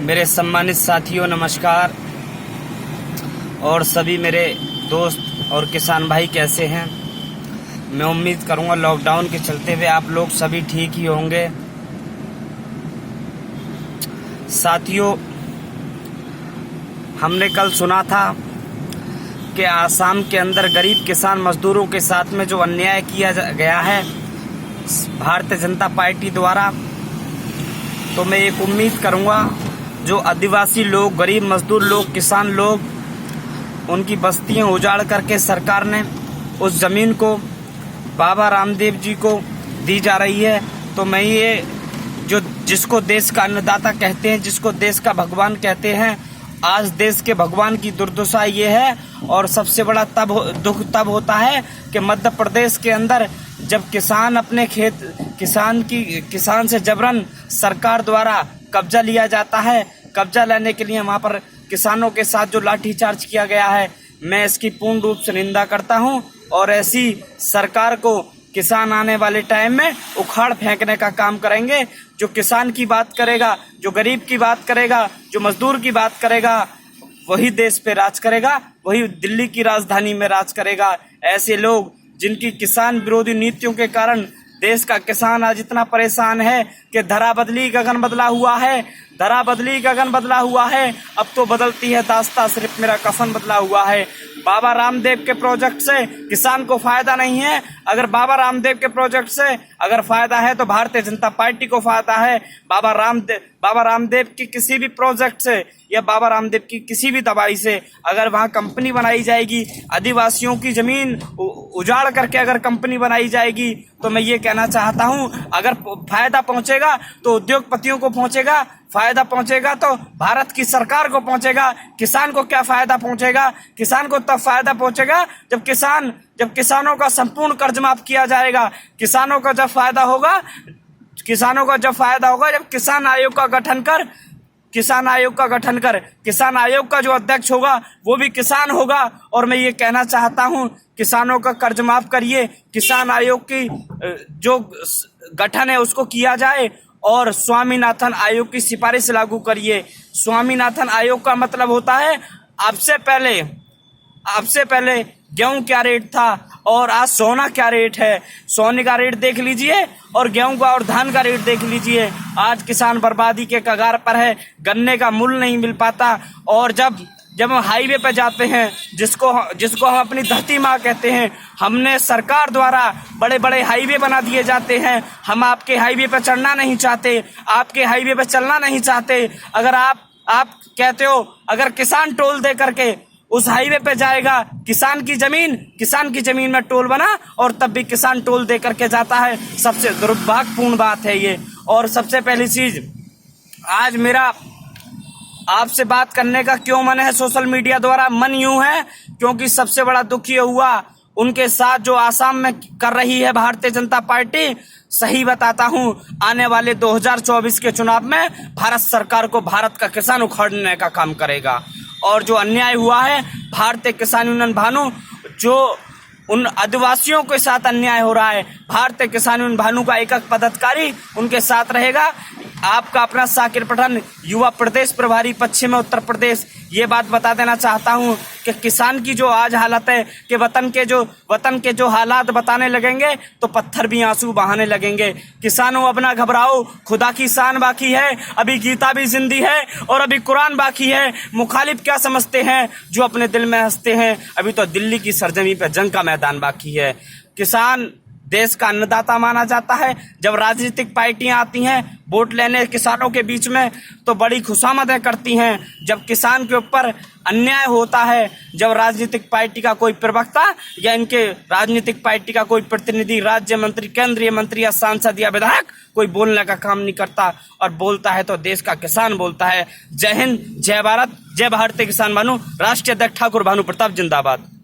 मेरे सम्मानित साथियों नमस्कार। और सभी मेरे दोस्त और किसान भाई कैसे हैं। मैं उम्मीद करूंगा लॉकडाउन के चलते हुए आप लोग सभी ठीक ही होंगे। साथियों, हमने कल सुना था कि आसाम के अंदर गरीब किसान मजदूरों के साथ में जो अन्याय किया गया है भारतीय जनता पार्टी द्वारा, तो मैं एक उम्मीद करूंगा जो आदिवासी लोग, गरीब मजदूर लोग, किसान लोग, उनकी बस्तियां उजाड़ करके सरकार ने उस जमीन को बाबा रामदेव जी को दी जा रही है। तो मैं ये जिसको देश का अन्नदाता कहते हैं, जिसको देश का भगवान कहते हैं, आज देश के भगवान की दुर्दशा ये है। और सबसे बड़ा दुख तब होता है कि मध्य प्रदेश के अंदर जब किसान अपने खेत किसान से जबरन सरकार द्वारा कब्जा लिया जाता है। कब्जा लेने के लिए वहां पर किसानों के साथ जो लाठीचार्ज किया गया है, मैं इसकी पूर्ण रूप से निंदा करता हूं। और ऐसी सरकार को किसान आने वाले टाइम में उखाड़ फेंकने का काम करेंगे। जो किसान की बात करेगा, जो गरीब की बात करेगा, जो मजदूर की बात करेगा, वही देश पे राज करेगा, वही दिल्ली की राजधानी में राज करेगा। ऐसे लोग जिनकी किसान विरोधी नीतियों के कारण देश का किसान आज इतना परेशान है कि धरा बदली गगन बदला हुआ है। धरा बदली गगन बदला हुआ है, अब तो बदलती है दास्ता, सिर्फ मेरा कफन बदला हुआ है। बाबा रामदेव के प्रोजेक्ट से किसान को फायदा नहीं है। अगर बाबा रामदेव के प्रोजेक्ट से अगर फायदा है तो भारतीय जनता पार्टी को फायदा है। बाबा रामदेव की किसी भी प्रोजेक्ट से या बाबा रामदेव की किसी भी दवाई से अगर वहां कंपनी बनाई जाएगी, आदिवासियों की जमीन उजाड़ करके अगर कंपनी बनाई जाएगी, तो मैं ये कहना चाहता हूं, अगर फायदा पहुंचेगा तो उद्योगपतियों को पहुंचेगा, फायदा पहुंचेगा तो भारत की सरकार को पहुंचेगा। किसान को क्या फायदा पहुंचेगा? किसान को तब फायदा पहुंचेगा जब किसानों का संपूर्ण कर्ज माफ किया जाएगा। किसानों का जब फायदा होगा जब किसान आयोग का गठन कर किसान आयोग का जो अध्यक्ष होगा वो भी किसान होगा। और मैं ये कहना चाहता हूं, किसानों का कर्ज माफ करिए, किसान आयोग की जो गठन है उसको किया जाए और स्वामीनाथन आयोग की सिफारिश लागू करिए। स्वामीनाथन आयोग का मतलब होता है आपसे पहले गेहूं क्या रेट था और आज सोना क्या रेट है। सोने का रेट देख लीजिए और गेहूं का और धान का रेट देख लीजिए। आज किसान बर्बादी के कगार पर है, गन्ने का मूल्य नहीं मिल पाता। और जब हम हाईवे पे जाते हैं, जिसको हम अपनी धरती माँ कहते हैं, हमने सरकार द्वारा बड़े बड़े हाईवे बना दिए जाते हैं। हम आपके हाईवे पे चढ़ना नहीं चाहते, आपके हाईवे पे चलना नहीं चाहते। अगर आप कहते हो अगर किसान टोल दे करके उस हाईवे पे जाएगा, किसान की जमीन में टोल बना और तब भी किसान टोल दे करके जाता है। सबसे दुर्भाग्यपूर्ण बात है ये। और सबसे पहली चीज, आज मेरा आपसे बात करने का क्यों मन है सोशल मीडिया द्वारा? मन यूं है क्योंकि सबसे बड़ा दुख ये हुआ उनके साथ जो आसाम में कर रही है भारतीय जनता पार्टी। सही बताता हूं, आने वाले 2024 के चुनाव में भारत सरकार को भारत का किसान उखाड़ने का काम करेगा। और जो अन्याय हुआ है भारतीय किसान यूनियन भानु, जो उन आदिवासियों के साथ अन्याय हो रहा है, भारतीय किसान यूनियन भानु का एक पदाधिकारी उनके साथ रहेगा। आपका अपना साकिर पठान, युवा प्रदेश प्रभारी पश्चिम उत्तर प्रदेश, ये बात बता देना चाहता हूं कि किसान की जो आज हालत है कि वतन के जो हालात बताने लगेंगे तो पत्थर भी आंसू बहाने लगेंगे। किसानों अब ना घबराओ, खुदा की शान बाकी है, अभी गीता भी जिंदी है और अभी कुरान बाकी है। मुखालिफ क्या समझते हैं जो अपने दिल में हंसते हैं, अभी तो दिल्ली की सरजमी पे जंग का मैदान बाकी है। किसान देश का अन्नदाता माना जाता है। जब राजनीतिक पार्टियां आती हैं वोट लेने किसानों के बीच में तो बड़ी खुशामदें करती हैं। जब किसान के ऊपर अन्याय होता है, जब राजनीतिक पार्टी का कोई प्रवक्ता या इनके राजनीतिक पार्टी का कोई प्रतिनिधि, राज्य मंत्री, केंद्रीय मंत्री या सांसद या विधायक कोई बोलने का काम नहीं करता और बोलता है तो देश का किसान बोलता है। जय हिंद, जय भारत, जय भारतीय किसान भानु। राष्ट्रीय अध्यक्ष ठाकुर भानु प्रताप जिंदाबाद।